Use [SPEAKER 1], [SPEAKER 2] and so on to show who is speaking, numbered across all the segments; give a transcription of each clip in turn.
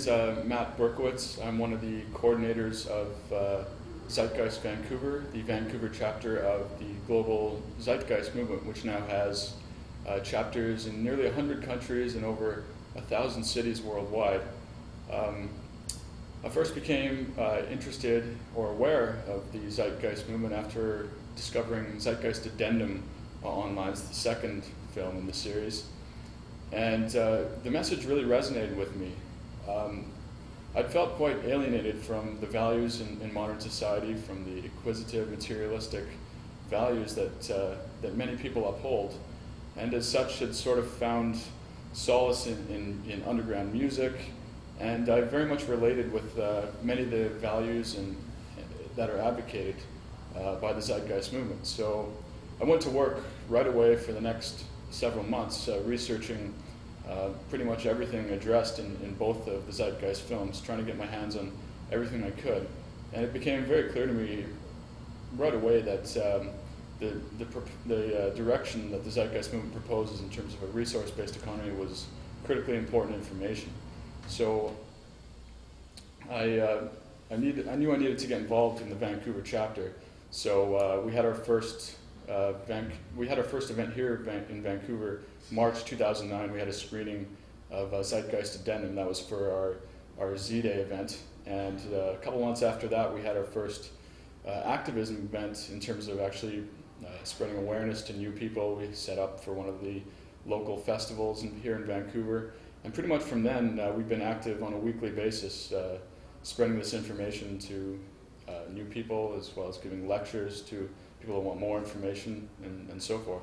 [SPEAKER 1] is Matt Berkowitz. I'm one of the coordinators of Zeitgeist Vancouver, the Vancouver chapter of the global Zeitgeist Movement, which now has chapters in nearly 100 countries and over 1,000 cities worldwide. I first became interested or aware of the Zeitgeist Movement after discovering Zeitgeist Addendum online. It's the second film in the series. And the message really resonated with me. I'd felt quite alienated from the values in modern society, from the acquisitive, materialistic values that many people uphold. And as such, had sort of found solace in underground music, and I very much related with many of the values that are advocated by the Zeitgeist Movement. So I went to work right away for the next several months researching pretty much everything addressed in both of the Zeitgeist films, trying to get my hands on everything I could. And it became very clear to me right away that the direction that the Zeitgeist Movement proposes in terms of a resource-based economy was critically important information. So I knew I needed to get involved in the Vancouver chapter. So we had our first event here in Vancouver, March 2009. We had a screening of Zeitgeist Addendum. That was for our Z-Day event. And a couple months after that, we had our first activism event in terms of actually spreading awareness to new people. We set up for one of the local festivals here in Vancouver. And pretty much from then, we've been active on a weekly basis, spreading this information to new people, as well as giving lectures to people who want more information, and so forth.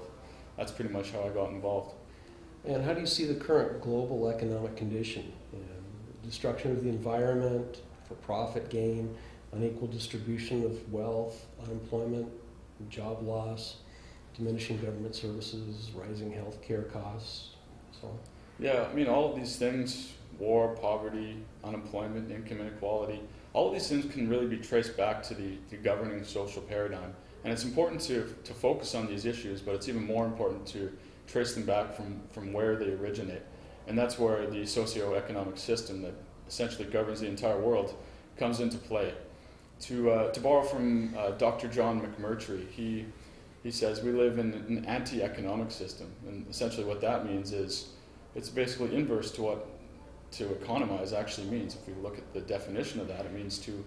[SPEAKER 1] That's pretty much how I got involved.
[SPEAKER 2] And how do you see the current global economic condition? Destruction of the environment, for profit gain, unequal distribution of wealth, unemployment, job loss, diminishing government services, rising healthcare costs, so on?
[SPEAKER 1] Yeah, I mean, all of these things, war, poverty, unemployment, income inequality, all of these things can really be traced back to the governing social paradigm. And it's important to focus on these issues, but it's even more important to trace them back from where they originate. And that's where the socio-economic system that essentially governs the entire world comes into play. To borrow from Dr. John McMurtry, he says we live in an anti-economic system. And essentially what that means is it's basically inverse to what to economize actually means. If we look at the definition of that, it means to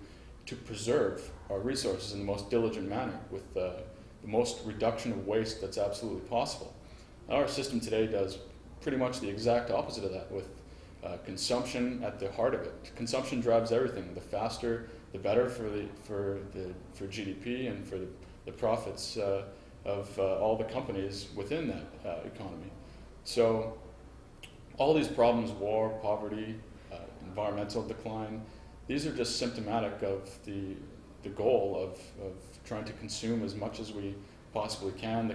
[SPEAKER 1] preserve our resources in the most diligent manner with the most reduction of waste that's absolutely possible. Our system today does pretty much the exact opposite of that, with consumption at the heart of it. Consumption drives everything. The faster, the better for GDP and for the profits of all the companies within that economy. So all these problems, war, poverty, environmental decline, these are just symptomatic of the goal of trying to consume as much as we possibly can, the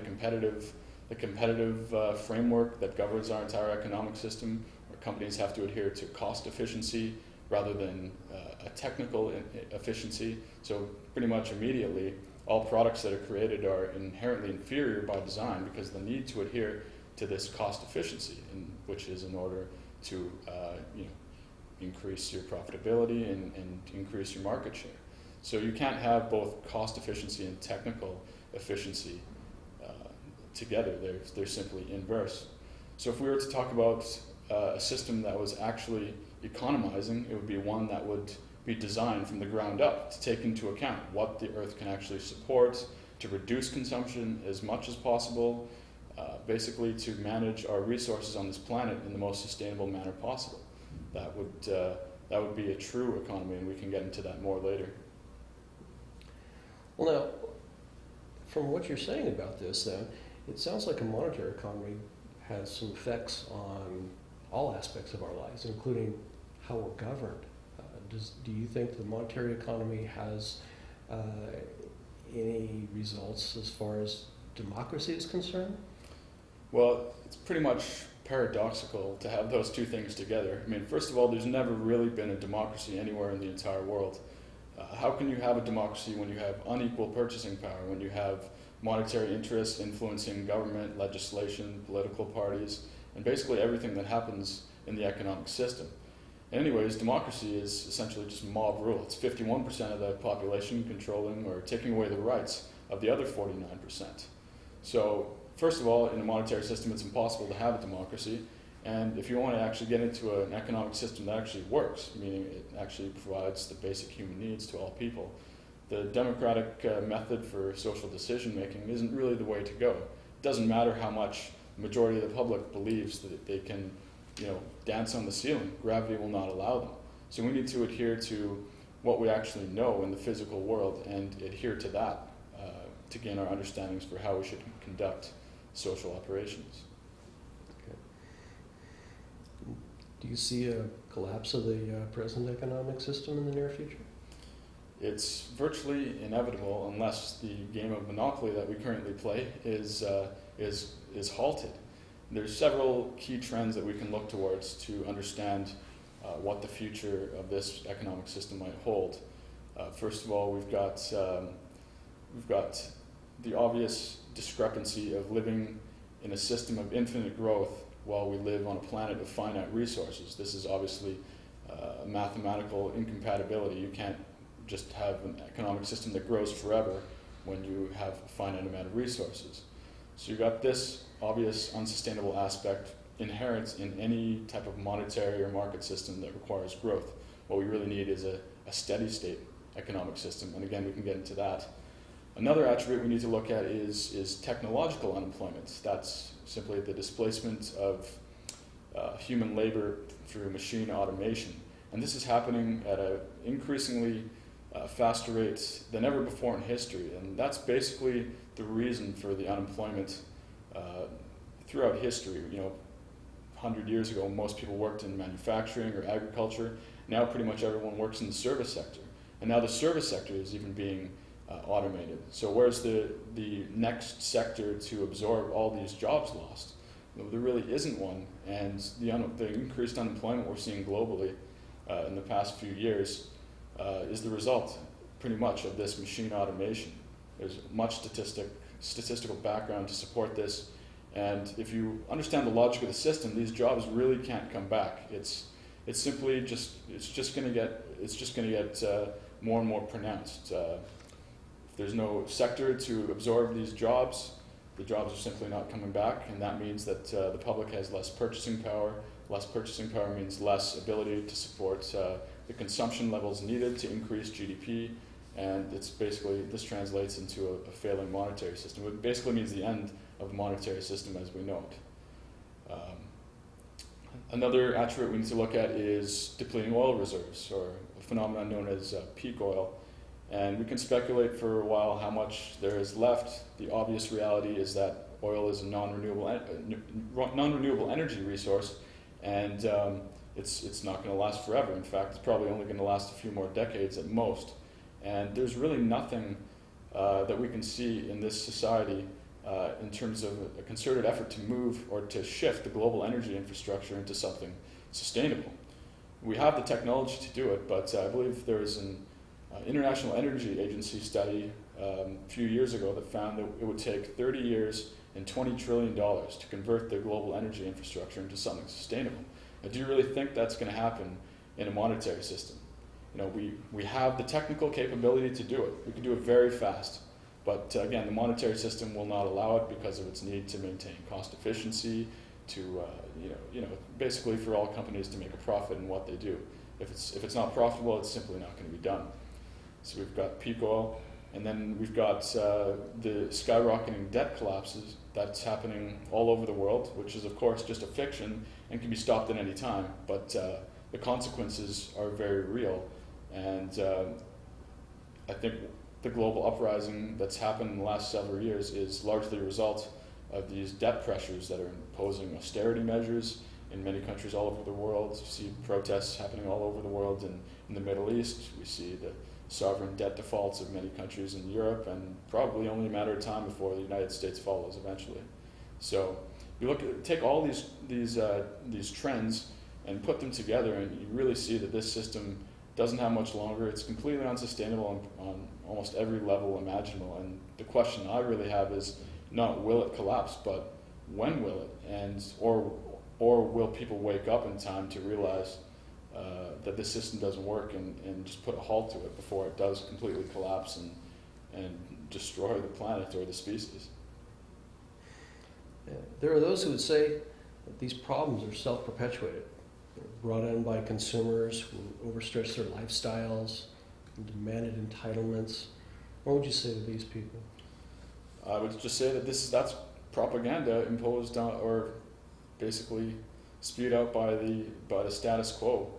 [SPEAKER 1] competitive framework that governs our entire economic system, where companies have to adhere to cost efficiency rather than a technical efficiency. So pretty much immediately, all products that are created are inherently inferior by design because they need to adhere to this cost efficiency, which is in order to increase your profitability and increase your market share. So you can't have both cost efficiency and technical efficiency together. They're simply inverse. So if we were to talk about a system that was actually economizing, it would be one that would be designed from the ground up to take into account what the Earth can actually support, to reduce consumption as much as possible, basically to manage our resources on this planet in the most sustainable manner possible. That would be a true economy, and we can get into that more later.
[SPEAKER 2] Well, now, from what you're saying about this, then, it sounds like a monetary economy has some effects on all aspects of our lives, including how we're governed. Do you think the monetary economy has any results as far as democracy is concerned?
[SPEAKER 1] Well, it's pretty much paradoxical to have those two things together. I mean, first of all, there's never really been a democracy anywhere in the entire world. How can you have a democracy when you have unequal purchasing power, when you have monetary interests influencing government, legislation, political parties, and basically everything that happens in the economic system? Anyways, democracy is essentially just mob rule. It's 51% of the population controlling or taking away the rights of the other 49%. So, first of all, in a monetary system, it's impossible to have a democracy. And if you want to actually get into an economic system that actually works, meaning it actually provides the basic human needs to all people, the democratic method for social decision making isn't really the way to go. It doesn't matter how much the majority of the public believes that they can, dance on the ceiling. Gravity will not allow them. So we need to adhere to what we actually know in the physical world and adhere to that to gain our understandings for how we should conduct social operations.
[SPEAKER 2] Okay. Do you see a collapse of the present economic system in the near future?
[SPEAKER 1] It's virtually inevitable unless the game of Monopoly that we currently play is halted. There's several key trends that we can look towards to understand what the future of this economic system might hold. First of all, we've got the obvious discrepancy of living in a system of infinite growth while we live on a planet of finite resources. This is obviously a mathematical incompatibility. You can't just have an economic system that grows forever when you have a finite amount of resources. So you've got this obvious unsustainable aspect inherent in any type of monetary or market system that requires growth. What we really need is a steady state economic system, and again, we can get into that. Another attribute we need to look at is technological unemployment. That's simply the displacement of human labor through machine automation. And this is happening at an increasingly faster rate than ever before in history. And that's basically the reason for the unemployment throughout history. 100 years ago, most people worked in manufacturing or agriculture. Now pretty much everyone works in the service sector. And now the service sector is even being automated. So where's the next sector to absorb all these jobs lost? There really isn't one. And the increased unemployment we're seeing globally in the past few years is the result pretty much of this machine automation. There's much statistical background to support this. And if you understand the logic of the system, these jobs really can't come back. It's just going to get more and more pronounced. If there's no sector to absorb these jobs, the jobs are simply not coming back, and that means that the public has less purchasing power. Less purchasing power means less ability to support the consumption levels needed to increase GDP, and this translates into a failing monetary system. It basically means the end of the monetary system as we know it. Another attribute we need to look at is depleting oil reserves, or a phenomenon known as peak oil. And we can speculate for a while how much there is left. The obvious reality is that oil is a non-renewable energy resource, and it's not going to last forever. In fact, it's probably only going to last a few more decades at most. And there's really nothing that we can see in this society in terms of a concerted effort to move or to shift the global energy infrastructure into something sustainable. We have the technology to do it, but I believe there is an International Energy Agency study a few years ago that found that it would take 30 years and $20 trillion to convert the global energy infrastructure into something sustainable. Now, do you really think that's going to happen in a monetary system? We have the technical capability to do it. We can do it very fast. But again, the monetary system will not allow it because of its need to maintain cost efficiency, to basically for all companies to make a profit in what they do. If it's not profitable, it's simply not going to be done. So we've got peak oil, and then we've got the skyrocketing debt collapses that's happening all over the world, which is of course just a fiction and can be stopped at any time. But the consequences are very real, and I think the global uprising that's happened in the last several years is largely a result of these debt pressures that are imposing austerity measures in many countries all over the world. You see protests happening all over the world. In the Middle East, we see the sovereign debt defaults of many countries in Europe, and probably only a matter of time before the United States follows eventually. So you take all these trends and put them together, and you really see that this system doesn't have much longer. It's completely unsustainable on almost every level imaginable. And the question I really have is not will it collapse, but when will it? Or will people wake up in time to realize that this system doesn't work and just put a halt to it before it does completely collapse and destroy the planet or the species.
[SPEAKER 2] There are those who would say that these problems are self-perpetuated, brought in by consumers who overstretch their lifestyles and demanded entitlements. What would you say to these people?
[SPEAKER 1] I would just say that that's propaganda imposed on, or basically spewed out by the status quo.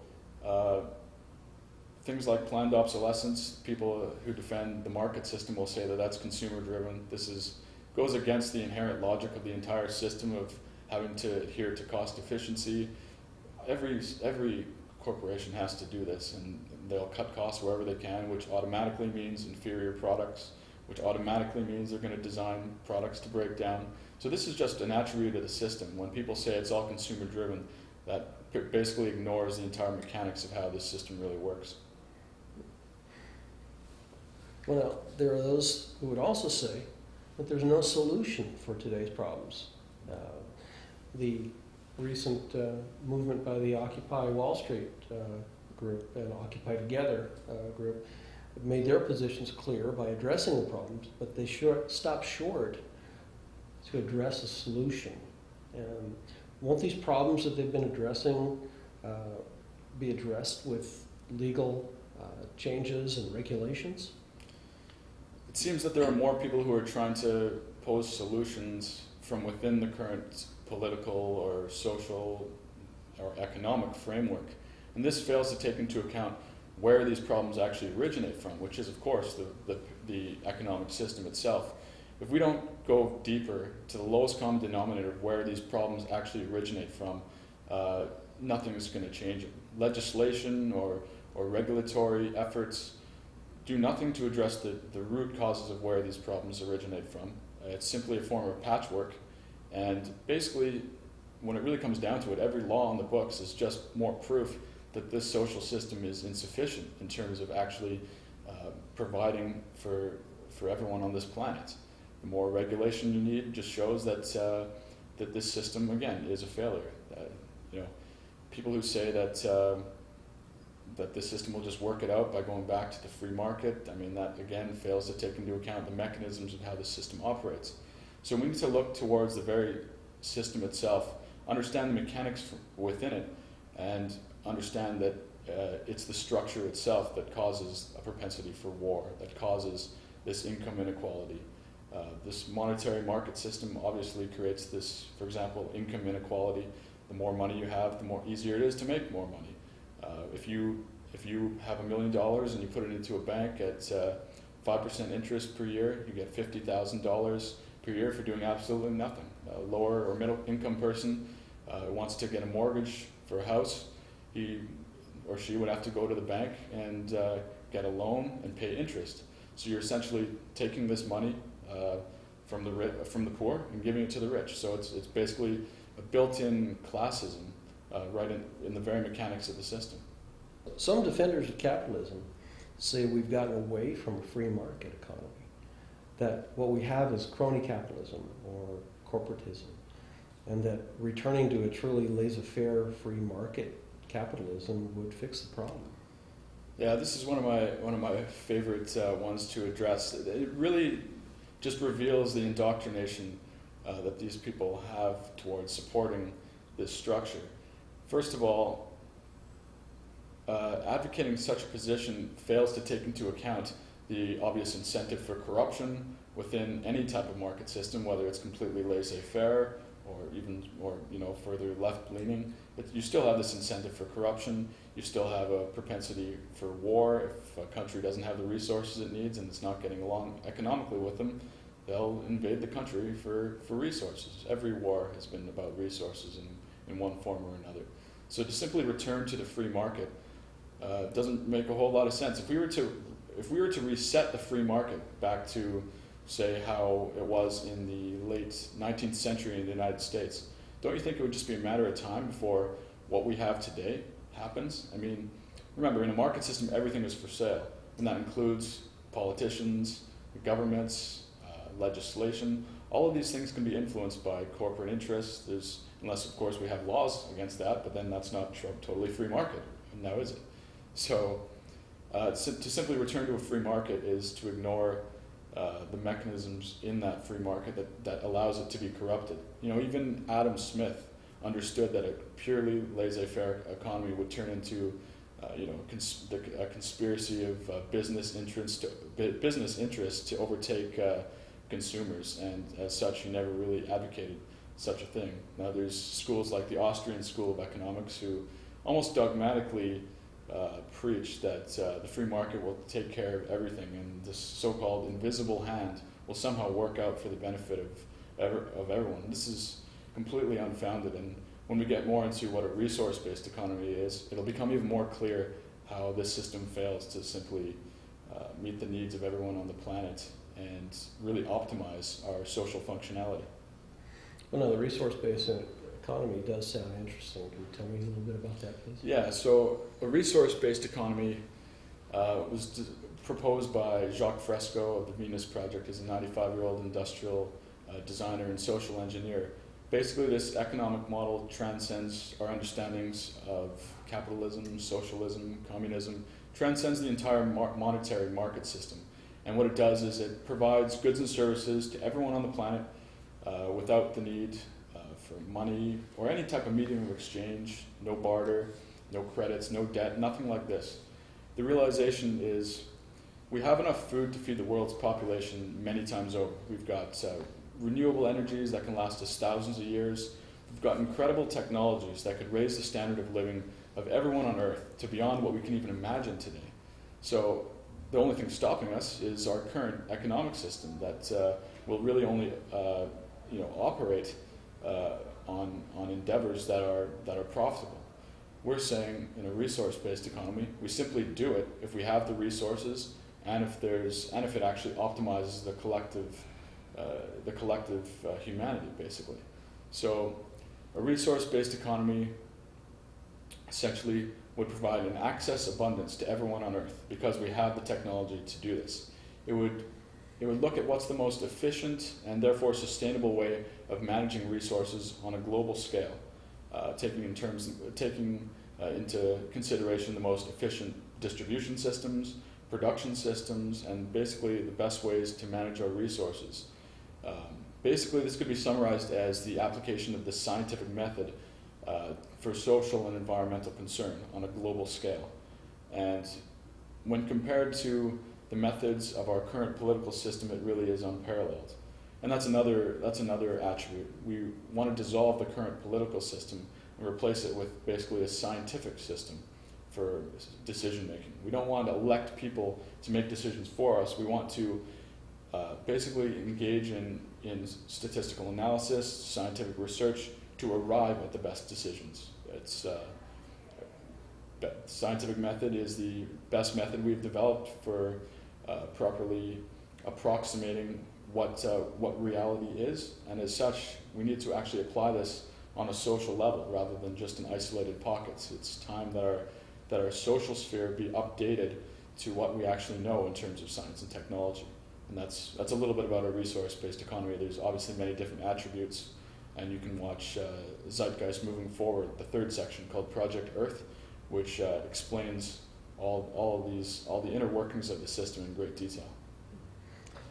[SPEAKER 1] Things like planned obsolescence, people who defend the market system will say that that's consumer driven. This goes against the inherent logic of the entire system of having to adhere to cost efficiency. Every corporation has to do this, and they'll cut costs wherever they can, which automatically means inferior products, which automatically means they're going to design products to break down. So this is just an attribute of the system. When people say it's all consumer driven, that basically ignores the entire mechanics of how this system really works.
[SPEAKER 2] Well, now, there are those who would also say that there's no solution for today's problems. The recent movement by the Occupy Wall Street group and Occupy Together group made their positions clear by addressing the problems, but they stopped short to address a solution. Won't these problems that they've been addressing be addressed with legal changes and regulations?
[SPEAKER 1] It seems that there are more people who are trying to pose solutions from within the current political or social or economic framework. And this fails to take into account where these problems actually originate from, which is, of course, the economic system itself. If we don't go deeper to the lowest common denominator of where these problems actually originate from, nothing is going to change it. Legislation or regulatory efforts do nothing to address the root causes of where these problems originate from. It's simply a form of patchwork. And basically, when it really comes down to it, every law on the books is just more proof that this social system is insufficient in terms of actually providing for everyone on this planet. The more regulation you need just shows that this system, again, is a failure. People who say that this system will just work it out by going back to the free market, I mean, that again fails to take into account the mechanisms of how the system operates. So we need to look towards the very system itself, understand the mechanics within it, and understand that it's the structure itself that causes a propensity for war, that causes this income inequality. This monetary market system obviously creates this, for example, income inequality. The more money you have, the more easier it is to make more money. If you have $1 million and you put it into a bank at 5% interest per year, you get $50,000 per year for doing absolutely nothing. A lower or middle income person wants to get a mortgage for a house, he or she would have to go to the bank and get a loan and pay interest. So you're essentially taking this money from the poor and giving it to the rich. So it's basically a built-in classism right in the very mechanics of the system.
[SPEAKER 2] Some defenders of capitalism say we've gotten away from a free market economy, that what we have is crony capitalism or corporatism, and that returning to a truly laissez-faire free market capitalism would fix the problem.
[SPEAKER 1] Yeah, this is one of my favorite ones to address. It really just reveals the indoctrination that these people have towards supporting this structure. First of all, advocating such a position fails to take into account the obvious incentive for corruption within any type of market system, whether it's completely laissez-faire or further left-leaning. But you still have this incentive for corruption. You still have a propensity for war. If a country doesn't have the resources it needs and it's not getting along economically with them, they'll invade the country for resources. Every war has been about resources in one form or another. So to simply return to the free market doesn't make a whole lot of sense. If we were to reset the free market back to, say, how it was in the late 19th century in the United States, don't you think it would just be a matter of time before what we have today happens? I mean, remember, in a market system, everything is for sale, and that includes politicians, governments, legislation. All of these things can be influenced by corporate interests. Unless, of course, we have laws against that, but then that's not totally free market. now is it? So to simply return to a free market is to ignore the mechanisms in that free market that allows it to be corrupted. Even Adam Smith understood that a purely laissez-faire economy would turn into a conspiracy of business interests to overtake consumers, and as such, he never really advocated such a thing. Now, there's schools like the Austrian School of Economics who almost dogmatically preach that the free market will take care of everything, and this so-called invisible hand will somehow work out for the benefit of everyone. This is completely unfounded, and when we get more into what a resource-based economy is, it'll become even more clear how this system fails to simply meet the needs of everyone on the planet and really optimize our social functionality.
[SPEAKER 2] Well, no, the resource-based economy does sound interesting. Can you tell me a little bit about that, please?
[SPEAKER 1] Yeah, so a resource-based economy was proposed by Jacques Fresco of the Venus Project. He's a 95-year-old industrial designer and social engineer. Basically, this economic model transcends our understandings of capitalism, socialism, communism, transcends the entire monetary market system. And what it does is it provides goods and services to everyone on the planet without the need for money or any type of medium of exchange, no barter, no credits, no debt, nothing like this. The realization is we have enough food to feed the world's population many times over. We've got renewable energies that can last us thousands of years. We've got incredible technologies that could raise the standard of living of everyone on Earth to beyond what we can even imagine today. So the only thing stopping us is our current economic system that will really only operate on endeavors that are profitable. We're saying in a resource-based economy, we simply do it if we have the resources and if it actually optimizes the collective humanity, basically. So a resource-based economy essentially would provide an access abundance to everyone on Earth because we have the technology to do this. It would look at what's the most efficient and therefore sustainable way of managing resources on a global scale, taking into consideration the most efficient distribution systems, production systems, and basically the best ways to manage our resources. Basically, this could be summarized as the application of the scientific method for social and environmental concern on a global scale. And when compared to the methods of our current political system, it really is unparalleled. And that's another attribute. We want to dissolve the current political system and replace it with basically a scientific system for decision making. We don't want to elect people to make decisions for us. We want to basically engage in statistical analysis, scientific research to arrive at the best decisions. Scientific method is the best method we've developed for properly approximating what reality is, and as such, we need to actually apply this on a social level rather than just in isolated pockets. It's time that our social sphere be updated to what we actually know in terms of science and technology. And that's a little bit about a resource-based economy. There's obviously many different attributes, and you can watch Zeitgeist Moving Forward, the third section called Project Earth, which explains all the inner workings of the system in great detail.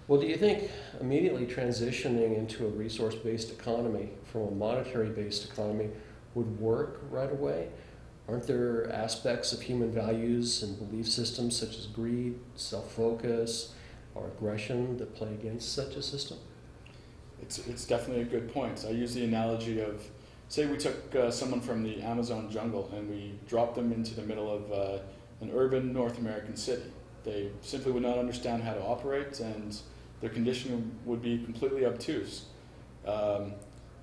[SPEAKER 2] Well, do you think immediately transitioning into a resource-based economy from a monetary-based economy would work right away? Aren't there aspects of human values and belief systems such as greed, self-focus, or aggression that play against such a system?
[SPEAKER 1] It's definitely a good point. I use the analogy of, say we took someone from the Amazon jungle and we dropped them into the middle of an urban North American city. They simply would not understand how to operate, and their conditioning would be completely obtuse.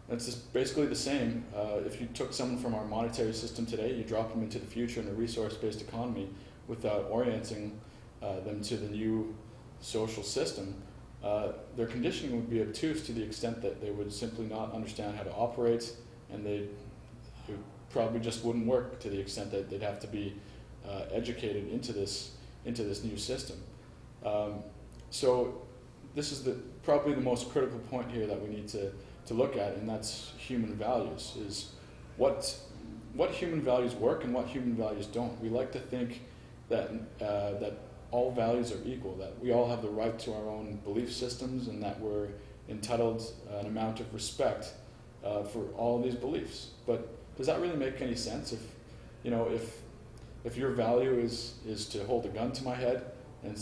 [SPEAKER 1] It's just basically the same. If you took someone from our monetary system today, you drop them into the future in a resource-based economy without orienting them to the new social system, their conditioning would be obtuse to the extent that they would simply not understand how to operate, and it probably just wouldn't work to the extent that they'd have to be educated into this new system. So this is probably the most critical point here that we need to look at, and that's human values. Is what what human values work and what human values don't. We like to think that that all values are equal, that we all have the right to our own belief systems, and that we're entitled an amount of respect for all of these beliefs. But does that really make any sense? If your value is to hold a gun to my head and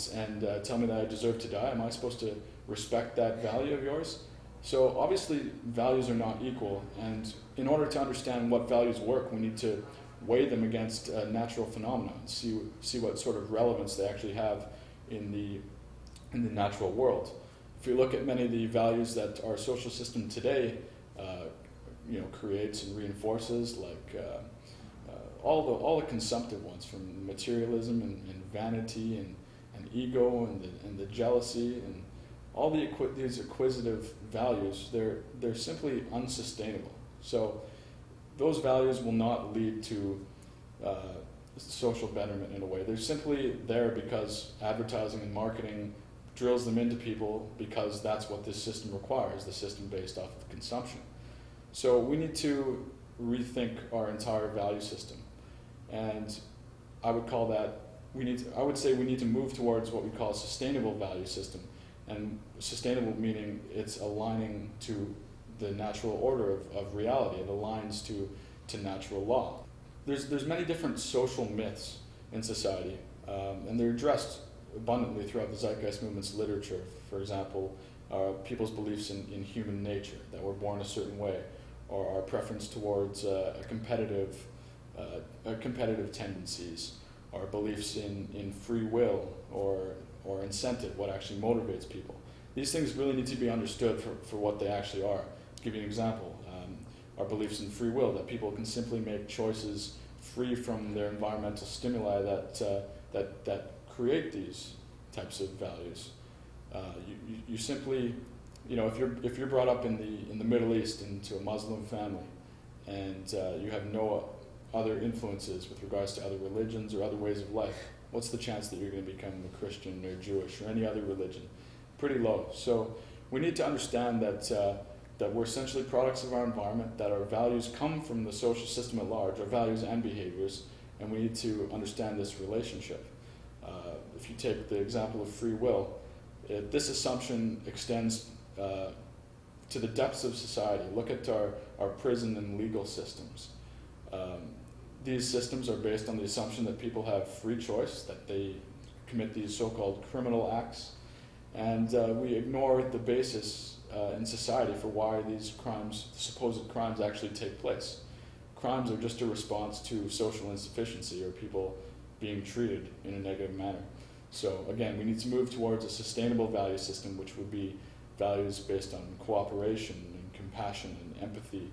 [SPEAKER 1] tell me that I deserve to die, am I supposed to respect that value of yours? So obviously values are not equal, and in order to understand what values work, we need to weigh them against natural phenomena and see what sort of relevance they actually have in the natural world. If you look at many of the values that our social system today creates and reinforces, like all the consumptive ones, from materialism and vanity and ego and the jealousy and all these acquisitive values, they're simply unsustainable. So those values will not lead to social betterment in a way. They're simply there because advertising and marketing drills them into people, because that's what this system requires, the system based off of consumption. So we need to rethink our entire value system. And I would call that, I would say we need to move towards what we call a sustainable value system. And sustainable meaning it's aligning to the natural order of reality. It aligns to natural law. There's many different social myths in society, and they're addressed abundantly throughout the Zeitgeist Movement's literature. For example, people's beliefs in human nature, that we're born a certain way, or our preference towards competitive tendencies, our beliefs in free will or incentive, what actually motivates people. These things really need to be understood for what they actually are. To give you an example, our beliefs in free will, that people can simply make choices free from their environmental stimuli that create these types of values. You simply, if you're brought up in the Middle East into a Muslim family, and you have no other influences with regards to other religions or other ways of life, what's the chance that you're going to become a Christian or Jewish or any other religion? Pretty low. So we need to understand that we're essentially products of our environment, that our values come from the social system at large, our values and behaviors, and we need to understand this relationship. If you take the example of free will, this assumption extends to the depths of society. Look at our prison and legal systems. These systems are based on the assumption that people have free choice, that they commit these so-called criminal acts, and we ignore the basis in society for why these crimes, supposed crimes, actually take place. Crimes are just a response to social insufficiency or people being treated in a negative manner. So again, we need to move towards a sustainable value system, which would be values based on cooperation and compassion and empathy,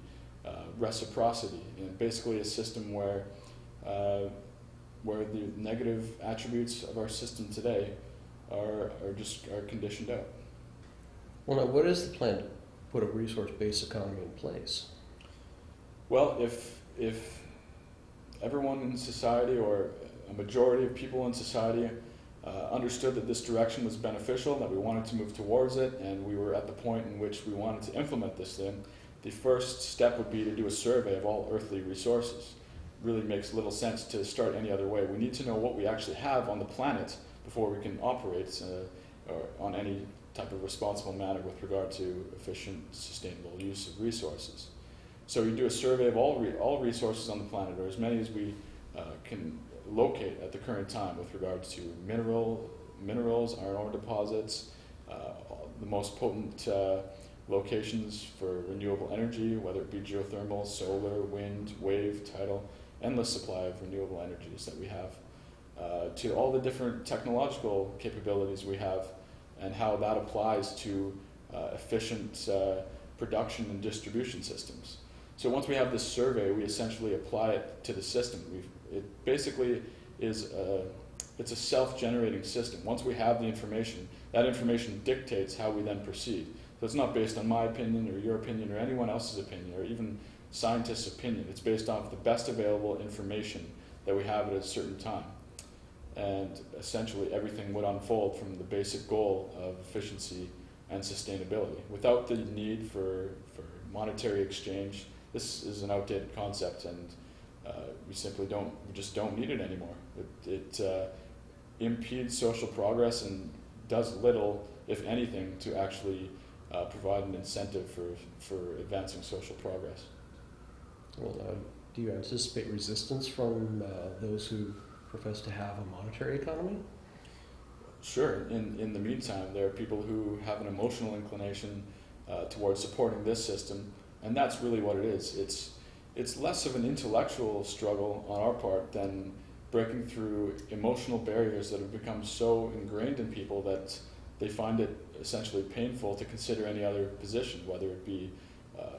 [SPEAKER 1] reciprocity, and basically a system where the negative attributes of our system today are conditioned out.
[SPEAKER 2] Well, now, what is the plan to put a resource-based economy in place?
[SPEAKER 1] Well, if everyone in society, or a majority of people in society, understood that this direction was beneficial, that we wanted to move towards it, and we were at the point in which we wanted to implement this thing, the first step would be to do a survey of all earthly resources. It really makes little sense to start any other way. We need to know what we actually have on the planet before we can operate on any type of responsible manner with regard to efficient, sustainable use of resources. So we do a survey of all resources on the planet, or as many as we can locate at the current time, with regards to minerals, iron ore deposits, the most potent locations for renewable energy, whether it be geothermal, solar, wind, wave, tidal, endless supply of renewable energies that we have, to all the different technological capabilities we have, and how that applies to efficient production and distribution systems. So once we have this survey, we essentially apply it to the system. It basically is it's a self-generating system. Once we have the information, that information dictates how we then proceed. So it's not based on my opinion or your opinion or anyone else's opinion or even scientists' opinion. It's based off the best available information that we have at a certain time. And essentially everything would unfold from the basic goal of efficiency and sustainability without the need for monetary exchange. This is an outdated concept, and we just don't need it anymore. It impedes social progress and does little, if anything, to actually provide an incentive for advancing social progress.
[SPEAKER 2] Well, do you anticipate resistance from those who profess to have a monetary economy?
[SPEAKER 1] Sure. In the meantime, there are people who have an emotional inclination towards supporting this system, and that's really what it is. It's less of an intellectual struggle on our part than breaking through emotional barriers that have become so ingrained in people that they find it essentially painful to consider any other position, whether it be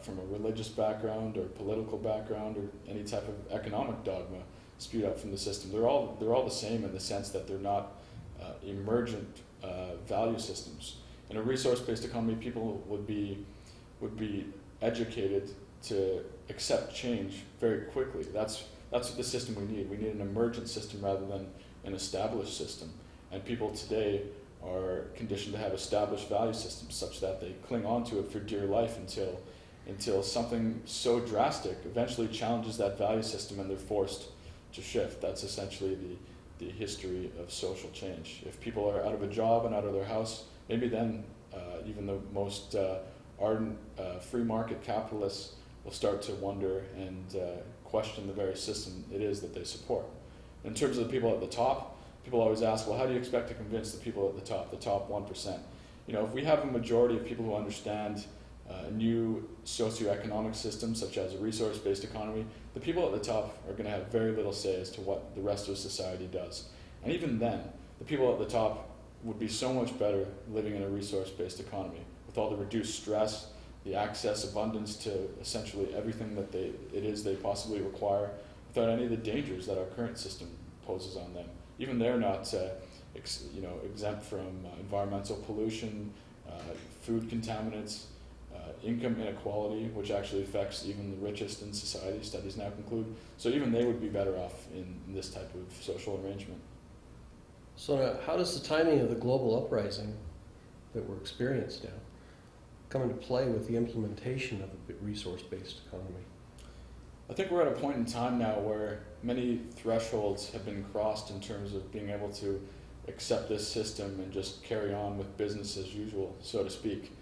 [SPEAKER 1] from a religious background or political background or any type of economic dogma spewed out from the system. They're all the same in the sense that they're not emergent value systems. In a resource-based economy, people would be educated to accept change very quickly. That's what the system we need. We need an emergent system rather than an established system. And people today are conditioned to have established value systems such that they cling on to it for dear life until something so drastic eventually challenges that value system and they're forced to shift. That's essentially the history of social change. If people are out of a job and out of their house, maybe then even the most ardent free market capitalists will start to wonder and question the very system it is that they support. In terms of the people at the top, people always ask, well, how do you expect to convince the people at the top 1%? If we have a majority of people who understand a new socioeconomic system, such as a resource-based economy, the people at the top are going to have very little say as to what the rest of society does. And even then, the people at the top would be so much better living in a resource-based economy, with all the reduced stress, the access, abundance to essentially everything that they possibly require, without any of the dangers that our current system poses on them. Even they're not exempt from environmental pollution, food contaminants, income inequality, which actually affects even the richest in society, studies now conclude. So even they would be better off in this type of social arrangement.
[SPEAKER 2] So now, how does the timing of the global uprising that we're experiencing now come into play with the implementation of a resource-based economy?
[SPEAKER 1] I think we're at a point in time now where many thresholds have been crossed in terms of being able to accept this system and just carry on with business as usual, so to speak.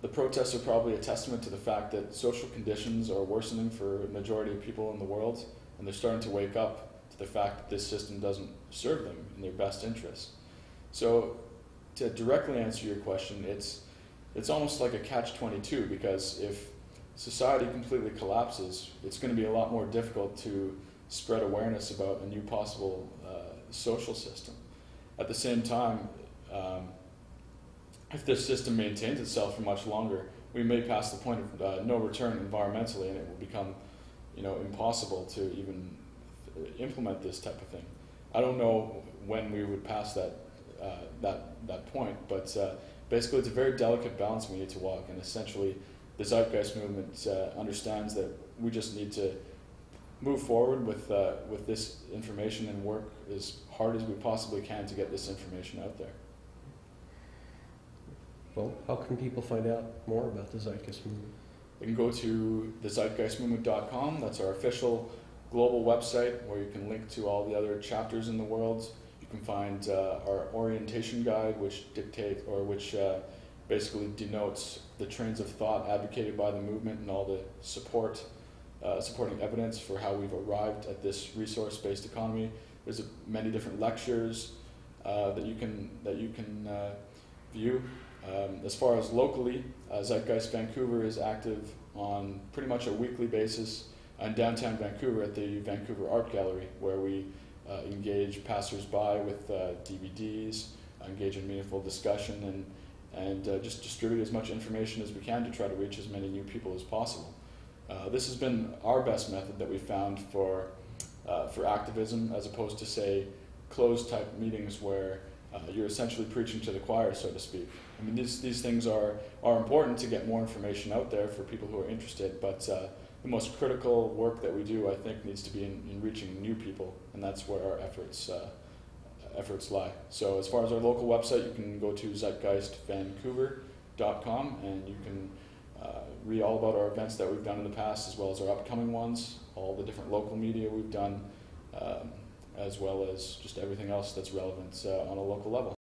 [SPEAKER 1] The protests are probably a testament to the fact that social conditions are worsening for a majority of people in the world, and they're starting to wake up to the fact that this system doesn't serve them in their best interests. So to directly answer your question, it's almost like a catch-22, because if society completely collapses, it's going to be a lot more difficult to spread awareness about a new possible social system. At the same time, if this system maintains itself for much longer, we may pass the point of no return environmentally, and it will become, impossible to even implement this type of thing. I don't know when we would pass that point, but basically it's a very delicate balance we need to walk, and essentially the Zeitgeist Movement understands that we just need to move forward with this information and work as hard as we possibly can to get this information out there.
[SPEAKER 2] Well, how can people find out more about the Zeitgeist Movement?
[SPEAKER 1] You can go to thezeitgeistmovement.com. That's our official global website where you can link to all the other chapters in the world. You can find our orientation guide, which basically denotes the trains of thought advocated by the movement and all the supporting evidence for how we've arrived at this resource-based economy. There's many different lectures that you can view. As far as locally, Zeitgeist Vancouver is active on pretty much a weekly basis in downtown Vancouver at the Vancouver Art Gallery, where we engage passers-by with DVDs, engage in meaningful discussion, and just distribute as much information as we can to try to reach as many new people as possible. This has been our best method that we found for activism, as opposed to, say, closed type meetings where you're essentially preaching to the choir, so to speak. I mean, these things are important to get more information out there for people who are interested, but the most critical work that we do, I think, needs to be in reaching new people, and that's where our efforts lie. So as far as our local website, you can go to zeitgeistvancouver.com, and you can read all about our events that we've done in the past, as well as our upcoming ones, all the different local media we've done, as well as just everything else that's relevant on a local level.